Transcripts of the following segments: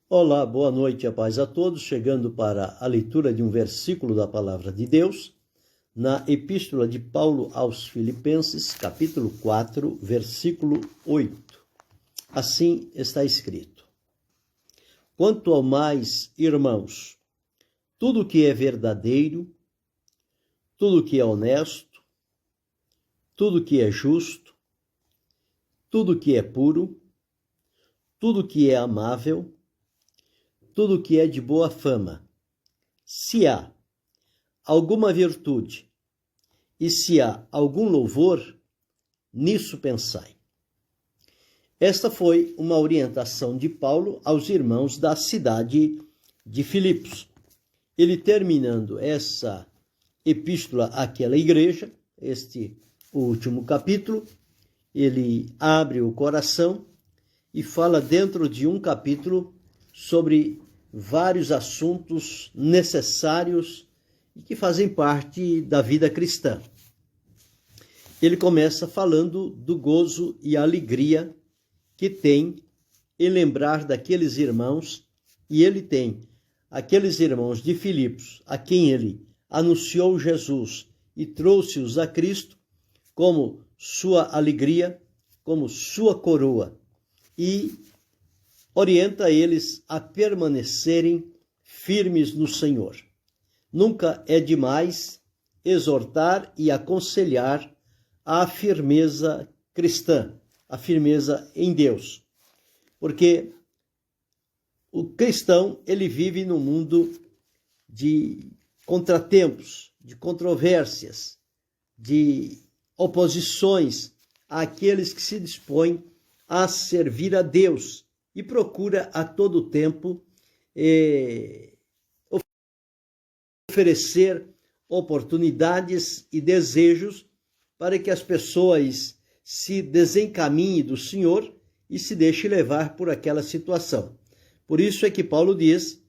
Olá, boa noite, a paz a todos, chegando para a leitura de um versículo da Palavra de Deus, na Epístola de Paulo aos Filipenses, capítulo 4, versículo 8. Assim está escrito: Quanto ao mais, irmãos, tudo que é verdadeiro, tudo que é honesto, tudo que é justo, tudo que é puro, tudo que é amável, tudo que é de boa fama, se há alguma virtude e se há algum louvor, nisso pensai. Esta foi uma orientação de Paulo aos irmãos da cidade de Filipos. Ele, terminando essa epístola àquela igreja, o último capítulo, ele abre o coração e fala dentro de um capítulo sobre vários assuntos necessários e que fazem parte da vida cristã. Ele começa falando do gozo e alegria que tem em lembrar daqueles irmãos, e ele tem aqueles irmãos de Filipos, a quem ele anunciou Jesus e trouxe-os a Cristo como sua alegria, como sua coroa, e orienta eles a permanecerem firmes no Senhor. Nunca é demais exortar e aconselhar a firmeza cristã, a firmeza em Deus. Porque o cristão, ele vive num mundo de contratempos, de controvérsias, de oposições àqueles que se dispõem a servir a Deus e procura a todo tempo oferecer oportunidades e desejos para que as pessoas se desencaminhem do Senhor e se deixem levar por aquela situação. Por isso é que Paulo diz,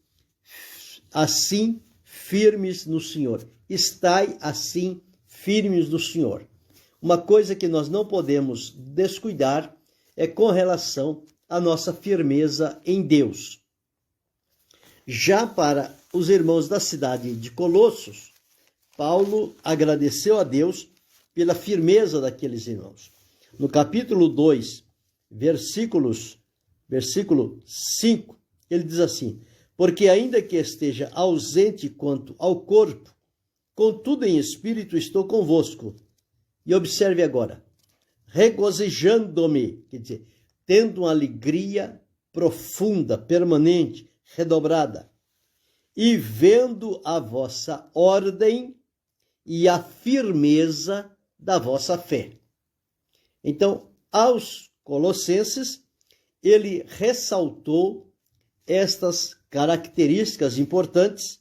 assim firmes no Senhor. Estai assim firmes no Senhor. Uma coisa que nós não podemos descuidar é com relação à nossa firmeza em Deus. Já para os irmãos da cidade de Colossos, Paulo agradeceu a Deus pela firmeza daqueles irmãos. No capítulo 2, versículo 5, ele diz assim: porque ainda que esteja ausente quanto ao corpo, contudo em espírito estou convosco. E observe agora, regozijando-me, quer dizer, tendo uma alegria profunda, permanente, redobrada, e vendo a vossa ordem e a firmeza da vossa fé. Então, aos Colossenses, ele ressaltou estas características importantes: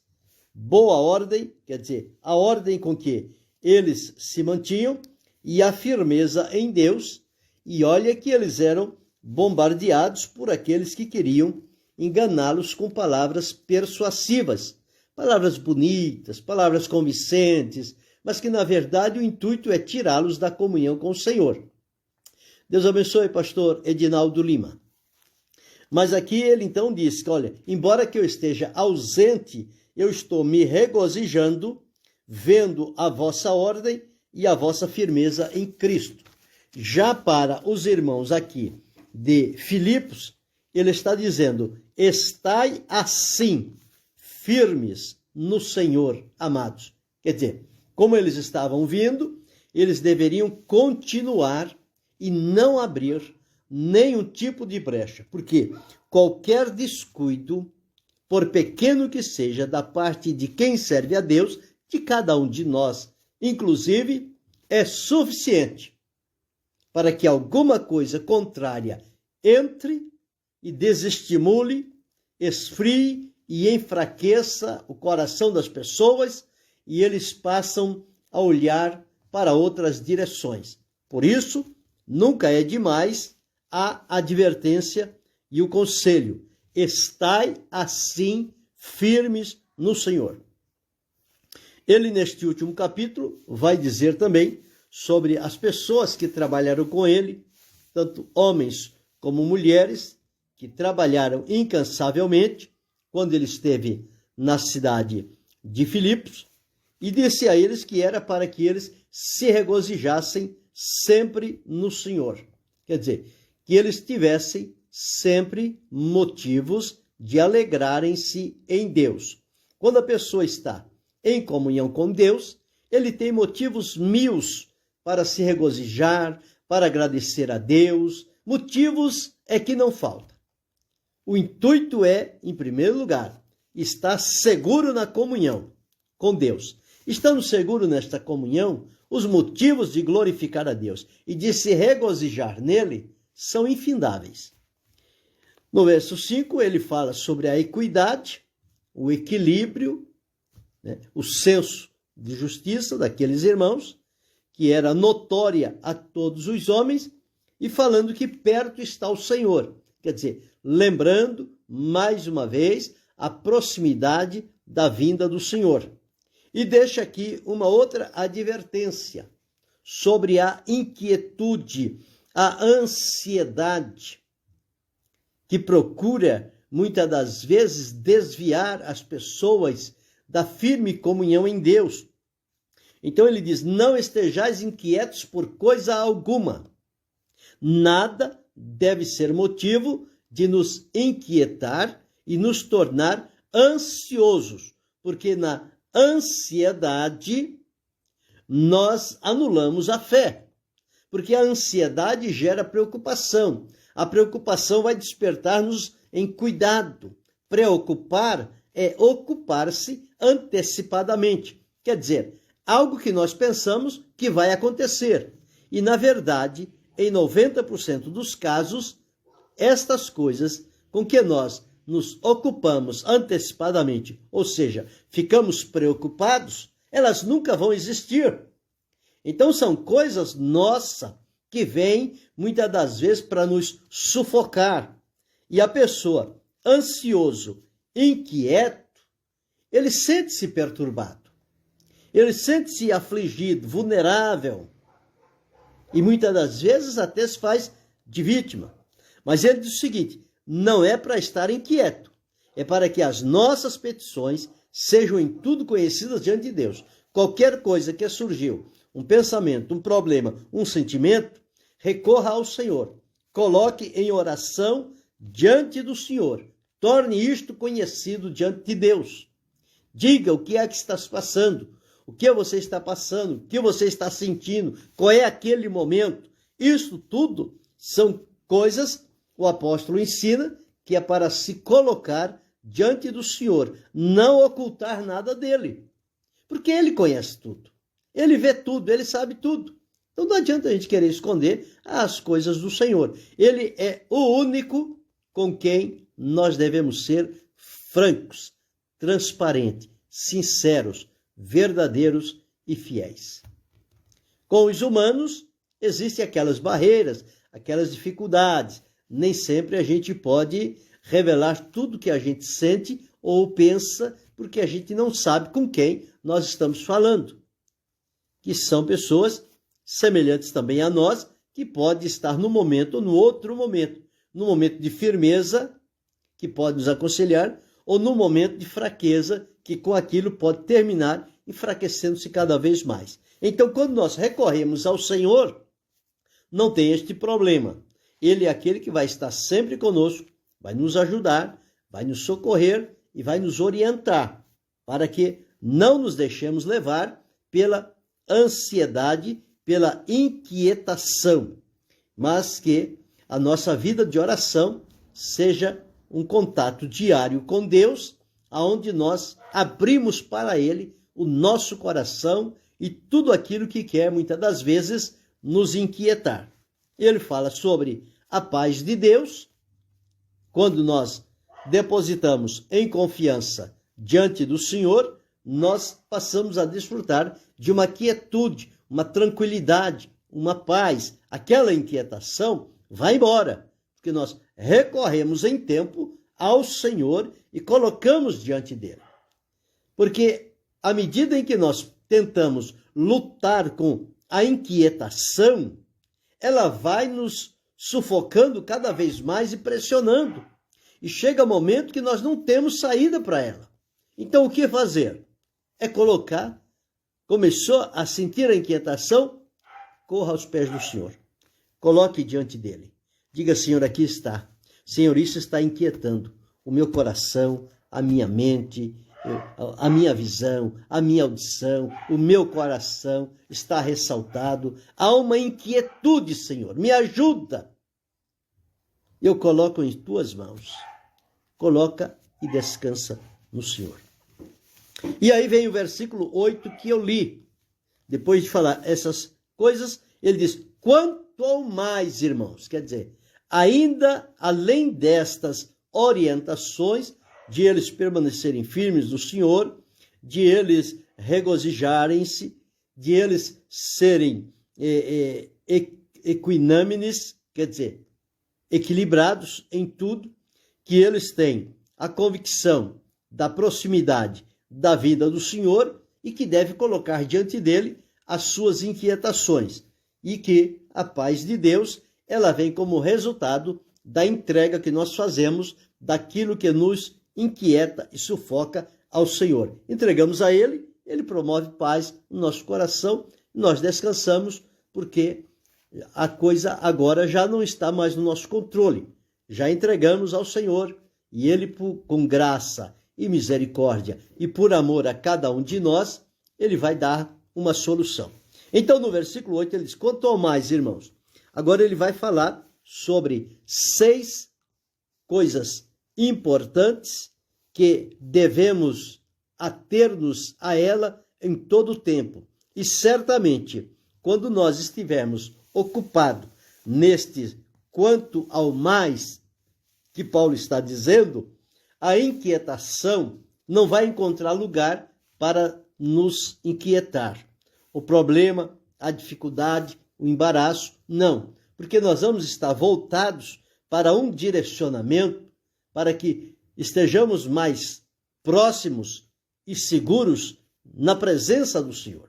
boa ordem, quer dizer, a ordem com que eles se mantinham, e a firmeza em Deus. E olha que eles eram bombardeados por aqueles que queriam enganá-los com palavras persuasivas, palavras bonitas, palavras convincentes, mas que na verdade o intuito é tirá-los da comunhão com o Senhor. Deus abençoe, pastor Edinaldo Lima. Mas aqui ele então diz que, olha, embora que eu esteja ausente, eu estou me regozijando, vendo a vossa ordem e a vossa firmeza em Cristo. Já para os irmãos aqui de Filipos, ele está dizendo: estai assim, firmes no Senhor, amados. Quer dizer, como eles estavam vindo, eles deveriam continuar e não abrir nenhum tipo de brecha, porque qualquer descuido, por pequeno que seja, da parte de quem serve a Deus, de cada um de nós, inclusive, é suficiente para que alguma coisa contrária entre e desestimule, esfrie e enfraqueça o coração das pessoas, e eles passam a olhar para outras direções. Por isso, nunca é demais a advertência e o conselho: estai assim firmes no Senhor. Ele, neste último capítulo, vai dizer também sobre as pessoas que trabalharam com ele, tanto homens como mulheres, que trabalharam incansavelmente quando ele esteve na cidade de Filipos, e disse a eles que era para que eles se regozijassem sempre no Senhor. Quer dizer, que eles tivessem sempre motivos de alegrarem-se em Deus. Quando a pessoa está em comunhão com Deus, ele tem motivos mil para se regozijar, para agradecer a Deus. Motivos é que não falta. O intuito é, em primeiro lugar, estar seguro na comunhão com Deus. Estando seguro nesta comunhão, os motivos de glorificar a Deus e de se regozijar nele são infindáveis. No verso 5, ele fala sobre a equidade, o equilíbrio, o senso de justiça daqueles irmãos, que era notória a todos os homens, e falando que perto está o Senhor. Quer dizer, lembrando, mais uma vez, a proximidade da vinda do Senhor. E deixa aqui uma outra advertência sobre a inquietude, a ansiedade, que procura, muitas das vezes, desviar as pessoas da firme comunhão em Deus. Então ele diz, não estejais inquietos por coisa alguma. Nada deve ser motivo de nos inquietar e nos tornar ansiosos, porque na ansiedade nós anulamos a fé, porque a ansiedade gera preocupação. A preocupação vai despertar-nos em cuidado. Preocupar é ocupar-se antecipadamente. Quer dizer, algo que nós pensamos que vai acontecer. E, na verdade, em 90% dos casos, estas coisas com que nós nos ocupamos antecipadamente, ou seja, ficamos preocupados, elas nunca vão existir. Então, são coisas nossas que vêm, muitas das vezes, para nos sufocar. E a pessoa ansioso, inquieto, ele sente-se perturbado. Ele sente-se afligido, vulnerável. E muitas das vezes até se faz de vítima. Mas ele diz o seguinte, não é para estar inquieto. É para que as nossas petições sejam em tudo conhecidas diante de Deus. Qualquer coisa que surgiu, um pensamento, um problema, um sentimento, recorra ao Senhor. Coloque em oração diante do Senhor. Torne isto conhecido diante de Deus. Diga o que é que está se passando, o que você está passando, o que você está sentindo, qual é aquele momento. Isso tudo são coisas, o apóstolo ensina, que é para se colocar diante do Senhor, não ocultar nada dele. Porque ele conhece tudo, ele vê tudo, ele sabe tudo. Então não adianta a gente querer esconder as coisas do Senhor. Ele é o único com quem nós devemos ser francos, transparentes, sinceros, verdadeiros e fiéis. Com os humanos, existem aquelas barreiras, aquelas dificuldades. Nem sempre a gente pode revelar tudo que a gente sente ou pensa, porque a gente não sabe com quem nós estamos falando. Que são pessoas semelhantes também a nós, que pode estar no momento ou no outro momento. No momento de firmeza, que pode nos aconselhar, ou no momento de fraqueza, que com aquilo pode terminar enfraquecendo-se cada vez mais. Então, quando nós recorremos ao Senhor, não tem este problema. Ele é aquele que vai estar sempre conosco, vai nos ajudar, vai nos socorrer e vai nos orientar, para que não nos deixemos levar pela ansiedade, pela inquietação, mas que a nossa vida de oração seja um contato diário com Deus, aonde nós abrimos para Ele o nosso coração e tudo aquilo que quer, muitas das vezes, nos inquietar. Ele fala sobre a paz de Deus, quando nós depositamos em confiança diante do Senhor, nós passamos a desfrutar de uma quietude, uma tranquilidade, uma paz. Aquela inquietação vai embora, porque nós recorremos em tempo ao Senhor e colocamos diante dele. Porque à medida em que nós tentamos lutar com a inquietação, ela vai nos sufocando cada vez mais e pressionando. e chega um momento que nós não temos saída para ela. Então, o que fazer? É colocar, começou a sentir a inquietação, corra aos pés do Senhor. Coloque diante dele. Diga, Senhor, aqui está. Senhor, isso está inquietando o meu coração, a minha mente, a minha visão, a minha audição, o meu coração está ressaltado. Há uma inquietude, Senhor. Me ajuda. Eu coloco em tuas mãos. Coloca e descansa no Senhor. E aí vem o versículo 8 que eu li. Depois de falar essas coisas, ele diz, quanto ao mais, irmãos, quer dizer, ainda além destas orientações, de eles permanecerem firmes no Senhor, de eles regozijarem-se, de eles serem equinâmenes, quer dizer, equilibrados em tudo, que eles têm a convicção da proximidade da vida do Senhor e que deve colocar diante dele as suas inquietações e que a paz de Deus, ela vem como resultado da entrega que nós fazemos daquilo que nos inquieta e sufoca ao Senhor. Entregamos a Ele, Ele promove paz no nosso coração, nós descansamos porque a coisa agora já não está mais no nosso controle. Já entregamos ao Senhor e Ele, com graça e misericórdia e por amor a cada um de nós, Ele vai dar uma solução. Então, no versículo 8, ele diz, quanto ao mais, irmãos, agora ele vai falar sobre 6 coisas importantes que devemos ater-nos a ela em todo o tempo. E certamente, quando nós estivermos ocupados neste quanto ao mais que Paulo está dizendo, a inquietação não vai encontrar lugar para nos inquietar. O problema, a dificuldade, o embaraço, não. Porque nós vamos estar voltados para um direcionamento para que estejamos mais próximos e seguros na presença do Senhor.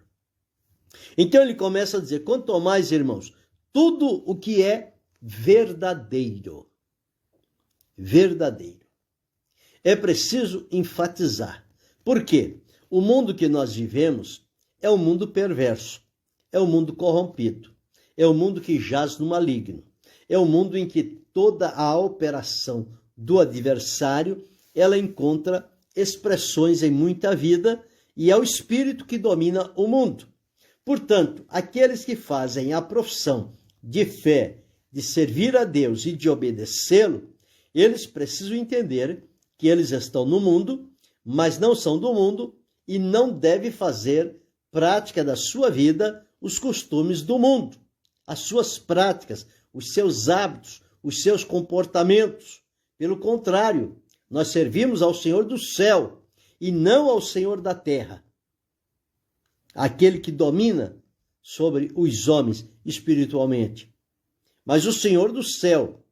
Então ele começa a dizer, quanto ao mais, irmãos, tudo o que é verdadeiro. Verdadeiro. É preciso enfatizar. Por quê? O mundo que nós vivemos é um mundo perverso, é um mundo corrompido, é um mundo que jaz no maligno, é um mundo em que toda a operação do adversário, ela encontra expressões em muita vida e é o espírito que domina o mundo. Portanto, aqueles que fazem a profissão de fé, de servir a Deus e de obedecê-lo, eles precisam entender que eles estão no mundo, mas não são do mundo e não devem fazer prática da sua vida os costumes do mundo, as suas práticas, os seus hábitos, os seus comportamentos. Pelo contrário, nós servimos ao Senhor do céu e não ao Senhor da terra, aquele que domina sobre os homens espiritualmente. Mas o Senhor do céu,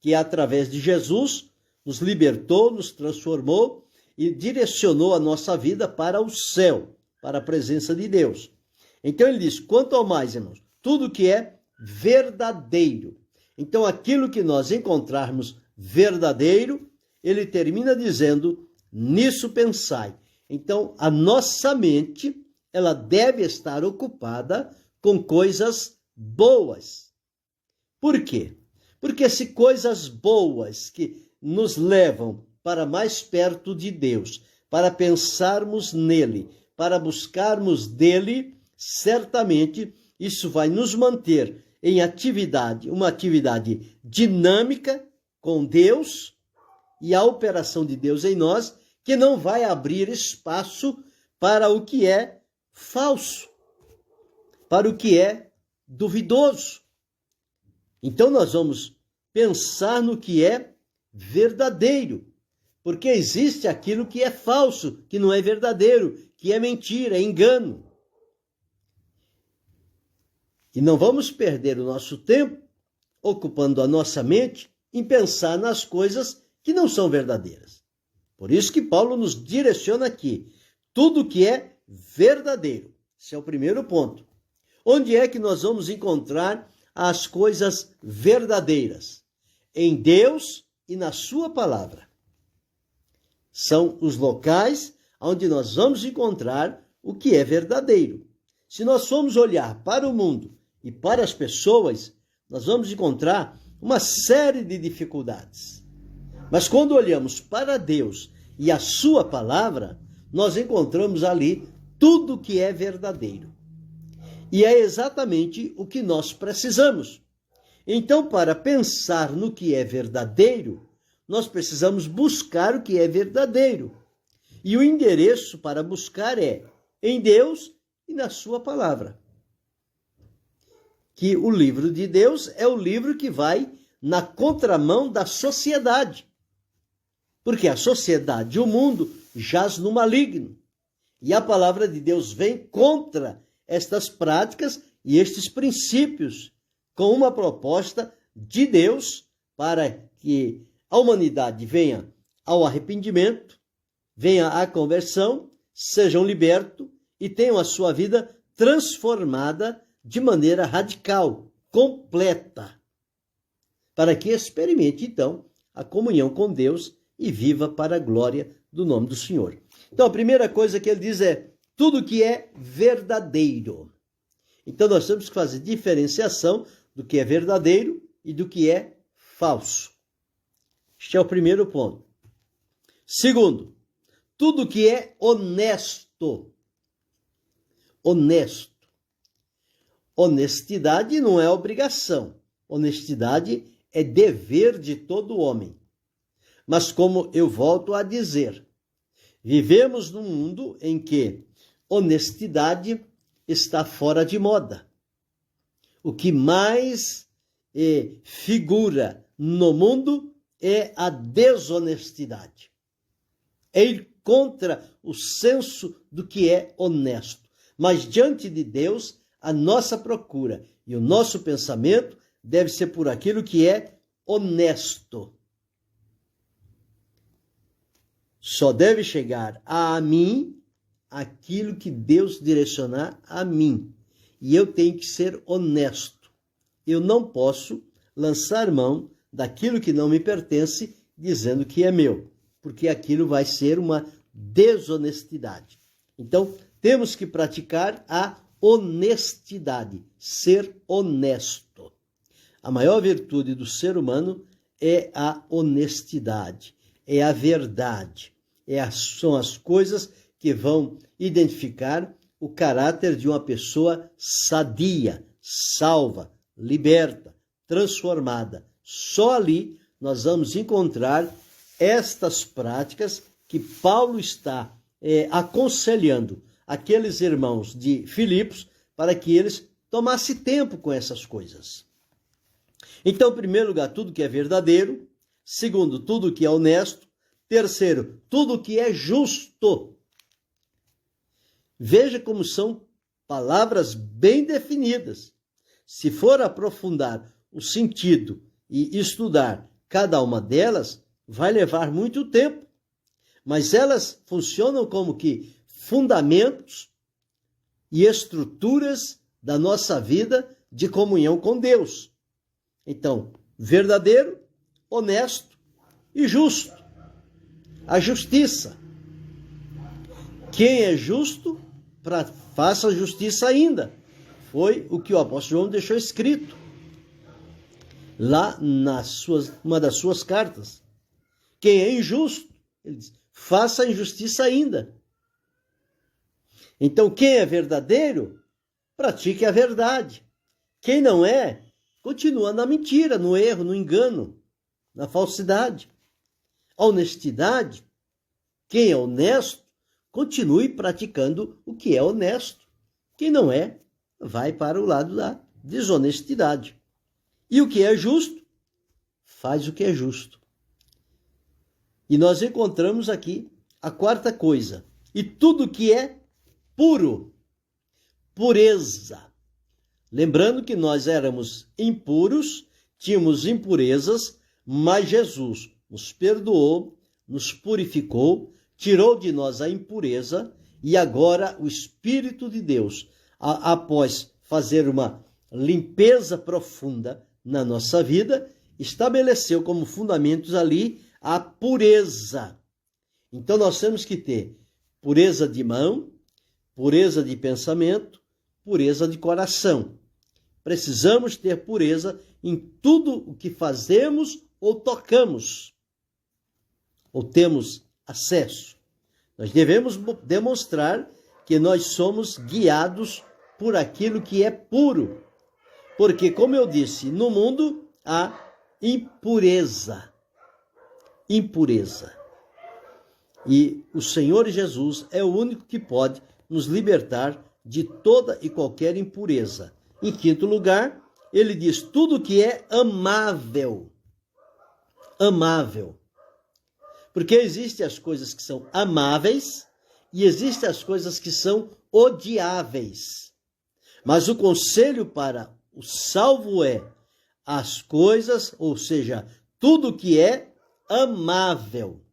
que através de Jesus nos libertou, nos transformou e direcionou a nossa vida para o céu, para a presença de Deus. Então ele diz, quanto ao mais, irmãos, tudo que é verdadeiro. Então aquilo que nós encontrarmos verdadeiro, ele termina dizendo, nisso pensai. Então a nossa mente, ela deve estar ocupada com coisas boas. Por quê? Porque se coisas boas que nos levam para mais perto de Deus, para pensarmos nele, para buscarmos dele, certamente isso vai nos manter em atividade, uma atividade dinâmica com Deus e a operação de Deus em nós, que não vai abrir espaço para o que é falso, para o que é duvidoso. Então nós vamos pensar no que é verdadeiro, porque existe aquilo que é falso, que não é verdadeiro, que é mentira, é engano. E não vamos perder o nosso tempo ocupando a nossa mente em pensar nas coisas que não são verdadeiras. Por isso que Paulo nos direciona aqui, tudo que é verdadeiro. Esse é o primeiro ponto. Onde é que nós vamos encontrar as coisas verdadeiras? Em Deus e na sua palavra. São os locais onde nós vamos encontrar o que é verdadeiro. Se nós formos olhar para o mundo e para as pessoas, nós vamos encontrar uma série de dificuldades. Mas quando olhamos para Deus e a sua palavra, nós encontramos ali tudo que é verdadeiro. E é exatamente o que nós precisamos. Então, para pensar no que é verdadeiro, nós precisamos buscar o que é verdadeiro. E o endereço para buscar é em Deus e na sua palavra. Que o livro de Deus é o livro que vai na contramão da sociedade. Porque a sociedade, o mundo, jaz no maligno. E a palavra de Deus vem contra estas práticas e estes princípios, com uma proposta de Deus para que a humanidade venha ao arrependimento, venha à conversão, sejam libertos e tenham a sua vida transformada de maneira radical, completa, para que experimente, então, a comunhão com Deus e viva para a glória do nome do Senhor. Então, a primeira coisa que ele diz é tudo que é verdadeiro. Então, nós temos que fazer diferenciação do que é verdadeiro e do que é falso. Este é o primeiro ponto. Segundo, tudo que é honesto. Honesto. Honestidade não é obrigação. Honestidade é dever de todo homem. Mas como eu volto a dizer, vivemos num mundo em que honestidade está fora de moda. O que mais figura no mundo é a desonestidade. É ir contra o senso do que é honesto. Mas diante de Deus, a nossa procura e o nosso pensamento deve ser por aquilo que é honesto. Só deve chegar a mim aquilo que Deus direcionar a mim. E eu tenho que ser honesto. Eu não posso lançar mão daquilo que não me pertence dizendo que é meu, porque aquilo vai ser uma desonestidade. Então, temos que praticar a honestidade, ser honesto. A maior virtude do ser humano é a honestidade, é a verdade. São as coisas que vão identificar o caráter de uma pessoa sadia, salva, liberta, transformada. Só ali nós vamos encontrar estas práticas que Paulo está aconselhando aqueles irmãos de Filipos para que eles tomassem tempo com essas coisas. Então, em primeiro lugar, tudo que é verdadeiro. Segundo, tudo que é honesto. Terceiro, tudo que é justo. Veja como são palavras bem definidas. Se for aprofundar o sentido e estudar cada uma delas, vai levar muito tempo. Mas elas funcionam como que fundamentos e estruturas da nossa vida de comunhão com Deus. Então, verdadeiro, honesto e justo. A justiça. Quem é justo, faça a justiça ainda. Foi o que o apóstolo João deixou escrito lá uma das suas cartas. Quem é injusto, ele diz, faça a injustiça ainda. Então, quem é verdadeiro, pratique a verdade. Quem não é, continua na mentira, no erro, no engano, na falsidade. A honestidade, quem é honesto, continue praticando o que é honesto. Quem não é, vai para o lado da desonestidade. E o que é justo, faz o que é justo. E nós encontramos aqui a quarta coisa. E tudo que é puro, pureza. Lembrando que nós éramos impuros, tínhamos impurezas, mas Jesus nos perdoou, nos purificou, tirou de nós a impureza e agora o Espírito de Deus, após fazer uma limpeza profunda na nossa vida, estabeleceu como fundamentos ali a pureza. Então nós temos que ter pureza de mão, pureza de pensamento, pureza de coração. Precisamos ter pureza em tudo o que fazemos ou tocamos, ou temos acesso. Nós devemos demonstrar que nós somos guiados por aquilo que é puro. Porque, como eu disse, no mundo há impureza. Impureza. E o Senhor Jesus é o único que pode nos libertar de toda e qualquer impureza. Em quinto lugar, ele diz tudo que é amável. Amável. Porque existem as coisas que são amáveis e existem as coisas que são odiáveis. Mas o conselho para o salvo é as coisas, ou seja, tudo que é amável,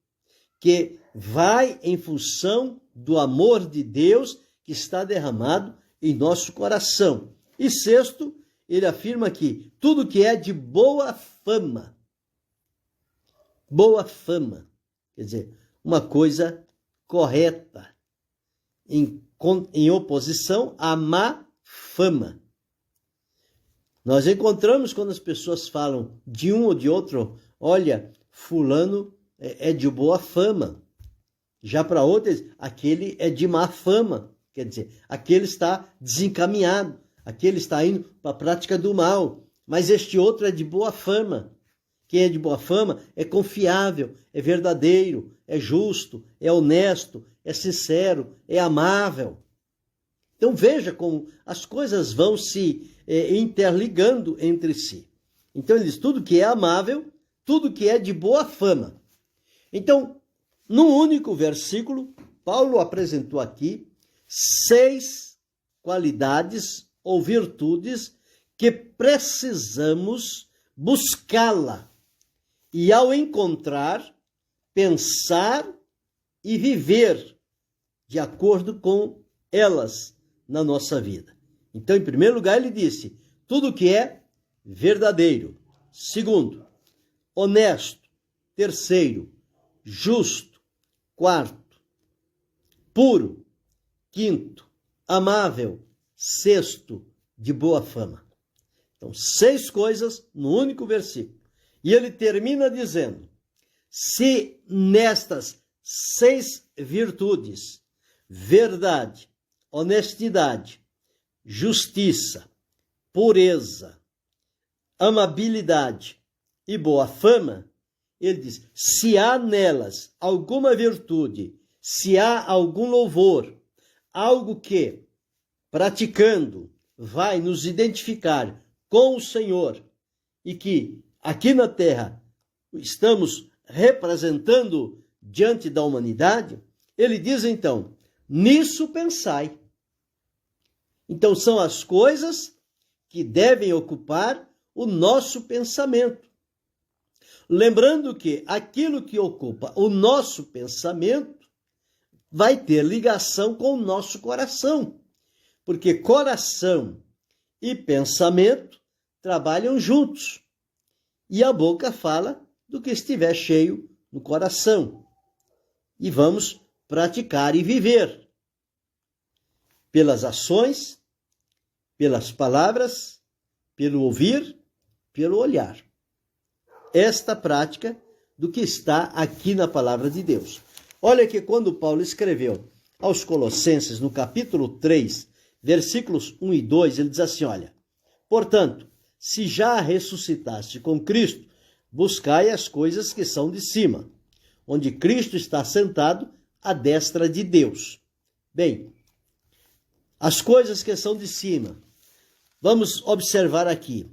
que vai em função do amor de Deus que está derramado em nosso coração. E sexto, ele afirma aqui, tudo que é de boa fama. Boa fama, quer dizer, uma coisa correta, em oposição à má fama. Nós encontramos quando as pessoas falam de um ou de outro, olha, fulano é de boa fama. Já para outros, aquele é de má fama. Quer dizer, aquele está desencaminhado, aquele está indo para a prática do mal. Mas este outro é de boa fama. Quem é de boa fama é confiável, é verdadeiro, é justo, é honesto, é sincero, é amável. Então veja como as coisas vão se interligando entre si. Então ele diz tudo que é amável, tudo que é de boa fama. Então, num único versículo, Paulo apresentou aqui 6 qualidades ou virtudes que precisamos buscá-la. E ao encontrar, pensar e viver de acordo com elas na nossa vida. Então, em primeiro lugar, ele disse, tudo que é verdadeiro. Segundo, honesto. Terceiro, justo. Quarto, puro. Quinto, amável. Sexto, de boa fama. Então, 6 coisas no único versículo. E ele termina dizendo, se nestas 6 virtudes, verdade, honestidade, justiça, pureza, amabilidade e boa fama, ele diz, se há nelas alguma virtude, se há algum louvor, algo que, praticando, vai nos identificar com o Senhor e que aqui na terra estamos representando diante da humanidade, ele diz então, nisso pensai. Então são as coisas que devem ocupar o nosso pensamento. Lembrando que aquilo que ocupa o nosso pensamento vai ter ligação com o nosso coração, porque coração e pensamento trabalham juntos. E a boca fala do que estiver cheio no coração. E vamos praticar e viver pelas ações, pelas palavras, pelo ouvir, pelo olhar. Esta prática do que está aqui na palavra de Deus. Olha que quando Paulo escreveu aos Colossenses, no capítulo 3, versículos 1 e 2, ele diz assim, olha, portanto, se já ressuscitaste com Cristo, buscai as coisas que são de cima, onde Cristo está sentado à destra de Deus. Bem, as coisas que são de cima, vamos observar aqui.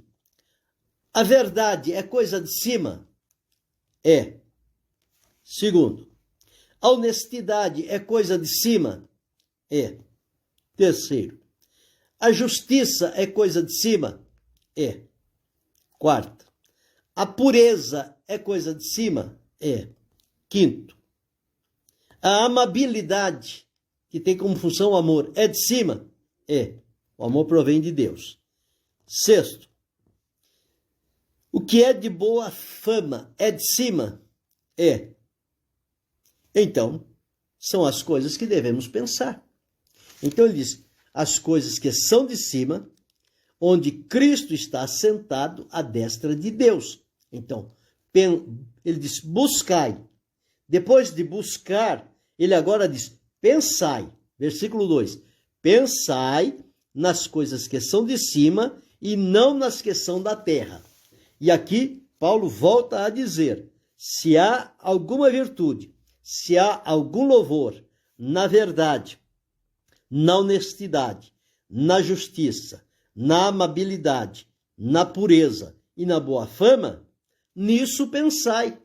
A verdade é coisa de cima? É. Segundo, a honestidade é coisa de cima? É. Terceiro, a justiça é coisa de cima? É. Quarto, a pureza é coisa de cima? É. Quinto, a amabilidade, que tem como função o amor, é de cima? É. O amor provém de Deus. Sexto, o que é de boa fama é de cima? É. Então, são as coisas que devemos pensar. Então ele diz, as coisas que são de cima, onde Cristo está sentado à destra de Deus. Então, ele diz, buscai. Depois de buscar, ele agora diz, pensai. Versículo 2. Pensai nas coisas que são de cima e não nas que são da terra. E aqui, Paulo volta a dizer, se há alguma virtude, se há algum louvor, na verdade, na honestidade, na justiça, na amabilidade, na pureza e na boa fama, nisso pensai.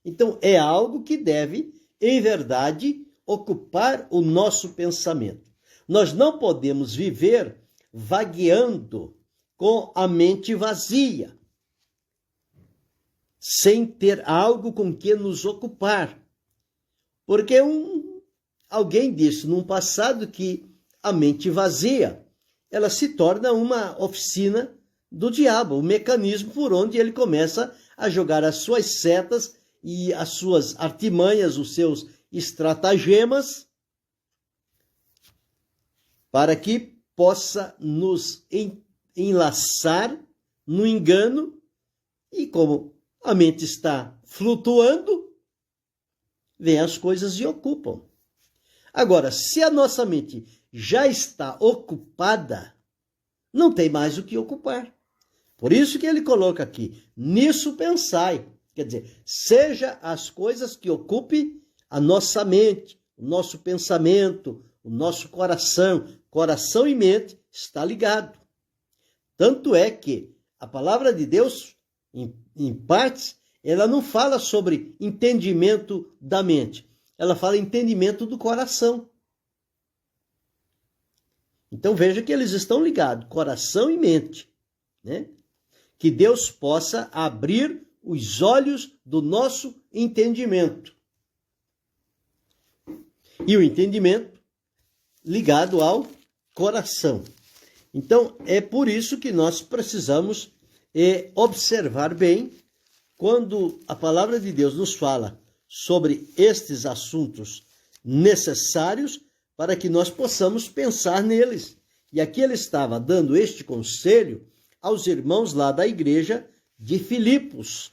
Então, é algo que deve, em verdade, ocupar o nosso pensamento. Nós não podemos viver vagueando com a mente vazia, sem ter algo com que nos ocupar. Porque alguém disse num passado que a mente vazia, ela se torna uma oficina do diabo, um mecanismo por onde ele começa a jogar as suas setas e as suas artimanhas, os seus estratagemas, para que possa nos enlaçar no engano, e como a mente está flutuando, vem as coisas e ocupam. Agora, se a nossa mente já está ocupada, não tem mais o que ocupar. Por isso que ele coloca aqui, nisso pensai. Quer dizer, seja as coisas que ocupem a nossa mente, o nosso pensamento, o nosso coração. Coração e mente está ligado. Tanto é que a palavra de Deus, em partes, ela não fala sobre entendimento da mente. Ela fala entendimento do coração. Então veja que eles estão ligados, coração e mente, né? Que Deus possa abrir os olhos do nosso entendimento. E o entendimento ligado ao coração. Então, é por isso que nós precisamos observar bem quando a palavra de Deus nos fala sobre estes assuntos necessários para que nós possamos pensar neles. E aqui ele estava dando este conselho aos irmãos lá da igreja de Filipos,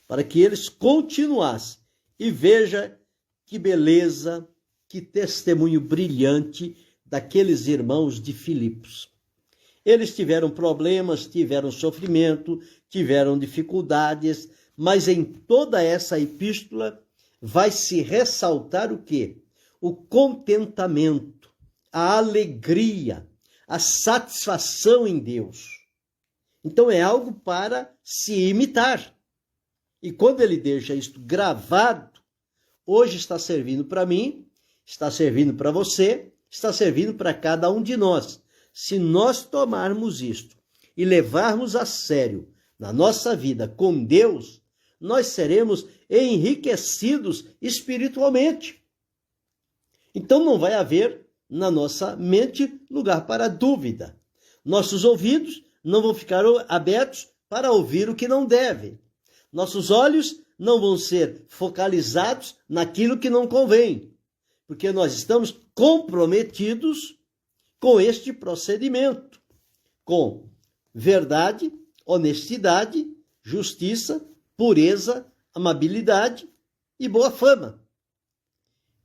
para que eles continuassem. E veja que beleza, que testemunho brilhante daqueles irmãos de Filipos. Eles tiveram problemas, tiveram sofrimento, tiveram dificuldades, mas em toda essa epístola vai se ressaltar o quê? O contentamento, a alegria, a satisfação em Deus. Então é algo para se imitar. E quando ele deixa isto gravado, hoje está servindo para mim, está servindo para você, está servindo para cada um de nós. Se nós tomarmos isto e levarmos a sério na nossa vida com Deus, nós seremos enriquecidos espiritualmente. Então não vai haver na nossa mente lugar para dúvida. Nossos ouvidos não vão ficar abertos para ouvir o que não deve. Nossos olhos não vão ser focalizados naquilo que não convém, porque nós estamos comprometidos com este procedimento, com verdade, honestidade, justiça, pureza, amabilidade e boa fama.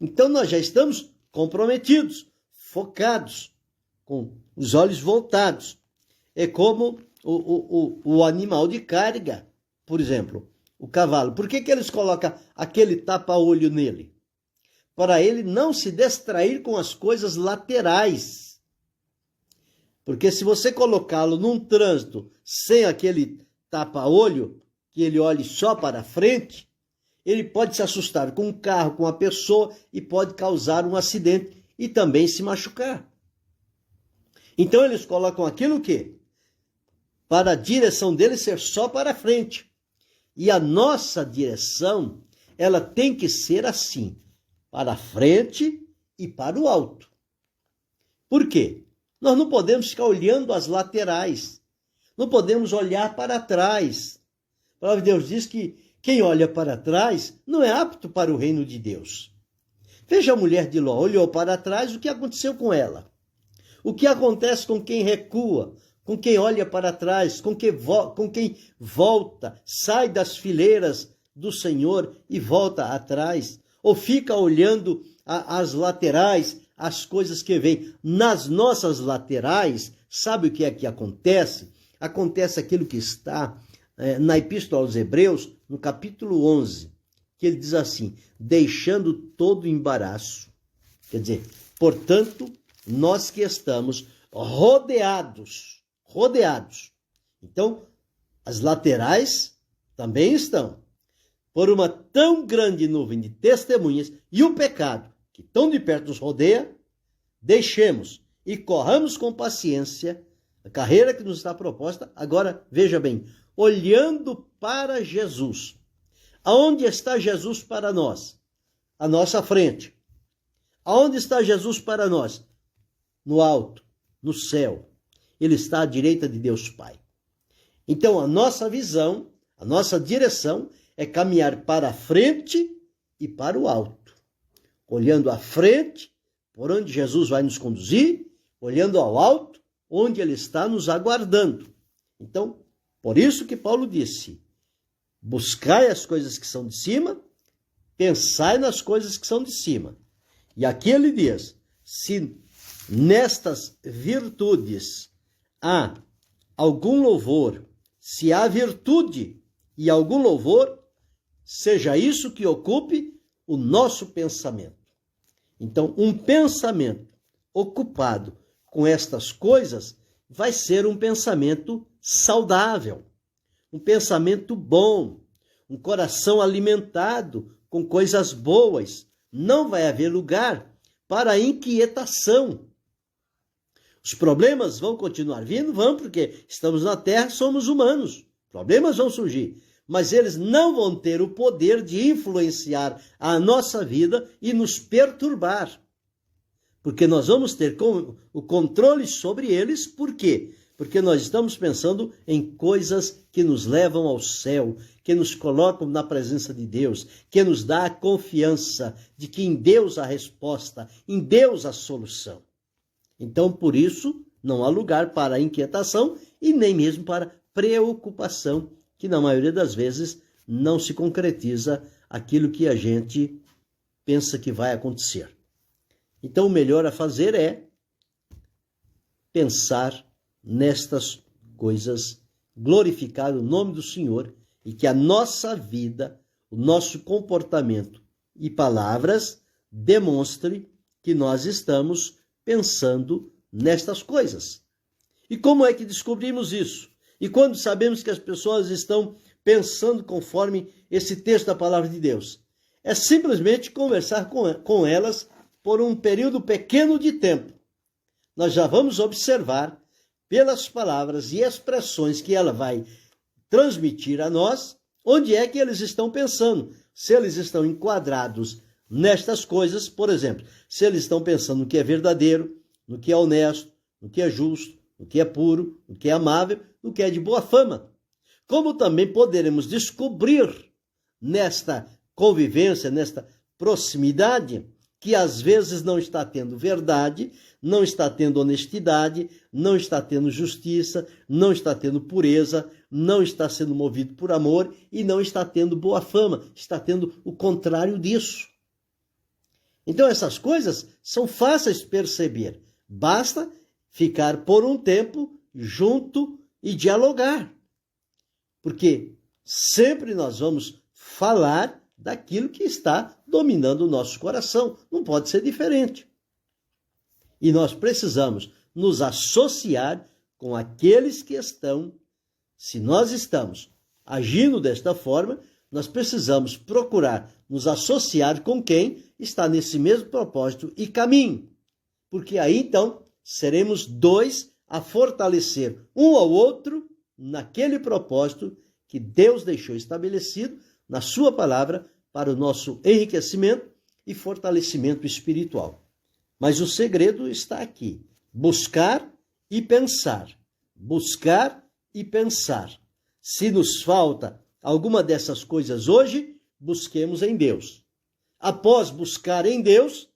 Então nós já estamos comprometidos, focados, com os olhos voltados. É como o animal de carga, por exemplo, o cavalo. Por que eles colocam aquele tapa-olho nele? Para ele não se distrair com as coisas laterais. Porque se você colocá-lo num trânsito sem aquele tapa-olho, que ele olhe só para frente, ele pode se assustar com um carro, com uma pessoa e pode causar um acidente e também se machucar. Então eles colocam aquilo que? Para a direção dele ser só para frente. E a nossa direção, ela tem que ser assim, para frente e para o alto. Por quê? Nós não podemos ficar olhando as laterais. Não podemos olhar para trás. A palavra de Deus diz que Quem olha para trás não é apto para o reino de Deus. Veja a mulher de Ló, olhou para trás, o que aconteceu com ela? O que acontece com quem recua, com quem olha para trás, com quem volta, sai das fileiras do Senhor e volta atrás, ou fica olhando as laterais, as coisas que vêm. Nas nossas laterais, sabe o que é que acontece? Acontece aquilo que está na Epístola aos Hebreus, no capítulo 11, que ele diz assim, deixando todo embaraço. Quer dizer, portanto, nós que estamos rodeados. Então, as laterais também estão por uma tão grande nuvem de testemunhas e o pecado que tão de perto nos rodeia, deixemos e corramos com paciência a carreira que nos está proposta. Agora, veja bem, olhando para Jesus. Aonde está Jesus para nós? À nossa frente. Aonde está Jesus para nós? No alto, no céu. Ele está à direita de Deus Pai. Então, a nossa visão, a nossa direção é caminhar para a frente e para o alto. Olhando à frente, por onde Jesus vai nos conduzir, olhando ao alto, onde Ele está nos aguardando. Então, por isso que Paulo disse, buscai as coisas que são de cima, pensai nas coisas que são de cima. E aqui ele diz, se nestas virtudes há algum louvor, se há virtude e algum louvor, seja isso que ocupe o nosso pensamento. Então, um pensamento ocupado com estas coisas vai ser um pensamento saudável, um pensamento bom, um coração alimentado com coisas boas. Não vai haver lugar para a inquietação. Os problemas vão continuar vindo? Vão, porque estamos na Terra, somos humanos. Problemas vão surgir, mas eles não vão ter o poder de influenciar a nossa vida e nos perturbar. Porque nós vamos ter o controle sobre eles. Por quê? Porque nós estamos pensando em coisas que nos levam ao céu, que nos colocam na presença de Deus, que nos dá a confiança de que em Deus a resposta, em Deus a solução. Então, por isso, não há lugar para inquietação e nem mesmo para preocupação, que na maioria das vezes não se concretiza aquilo que a gente pensa que vai acontecer. Então, o melhor a fazer é pensar nestas coisas, glorificar o nome do Senhor e que a nossa vida, o nosso comportamento e palavras demonstre que nós estamos pensando nestas coisas. E como é que descobrimos isso? E quando sabemos que as pessoas estão pensando conforme esse texto da palavra de Deus? É simplesmente conversar com elas por um período pequeno de tempo. Nós já vamos observar pelas palavras e expressões que ela vai transmitir a nós, onde é que eles estão pensando. Se eles estão enquadrados nestas coisas, por exemplo, se eles estão pensando no que é verdadeiro, no que é honesto, no que é justo, no que é puro, no que é amável, no que é de boa fama. Como também poderemos descobrir nesta convivência, nesta proximidade, que às vezes não está tendo verdade, não está tendo honestidade, não está tendo justiça, não está tendo pureza, não está sendo movido por amor e não está tendo boa fama, está tendo o contrário disso. Então essas coisas são fáceis de perceber, basta ficar por um tempo junto e dialogar, porque sempre nós vamos falar daquilo que está dominando o nosso coração. Não pode ser diferente. E nós precisamos nos associar com aqueles que estão, se nós estamos agindo desta forma, nós precisamos procurar nos associar com quem está nesse mesmo propósito e caminho. Porque aí, então, seremos dois a fortalecer um ao outro naquele propósito que Deus deixou estabelecido na sua palavra para o nosso enriquecimento e fortalecimento espiritual. Mas o segredo está aqui. Buscar e pensar. Buscar e pensar. Se nos falta alguma dessas coisas hoje, busquemos em Deus. Após buscar em Deus,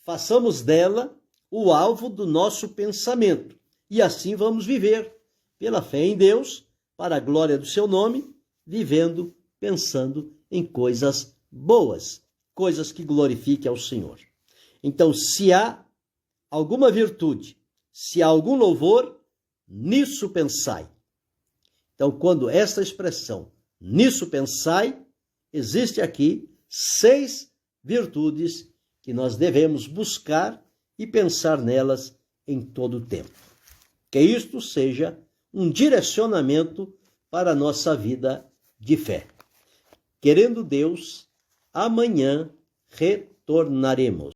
façamos dela o alvo do nosso pensamento. E assim vamos viver, pela fé em Deus, para a glória do seu nome, vivendo, pensando em coisas boas, coisas que glorifiquem ao Senhor. Então, se há alguma virtude, se há algum louvor, nisso pensai. Então, quando esta expressão, nisso pensai, existe aqui 6 virtudes que nós devemos buscar e pensar nelas em todo o tempo. Que isto seja um direcionamento para a nossa vida de fé. Querendo Deus, amanhã retornaremos.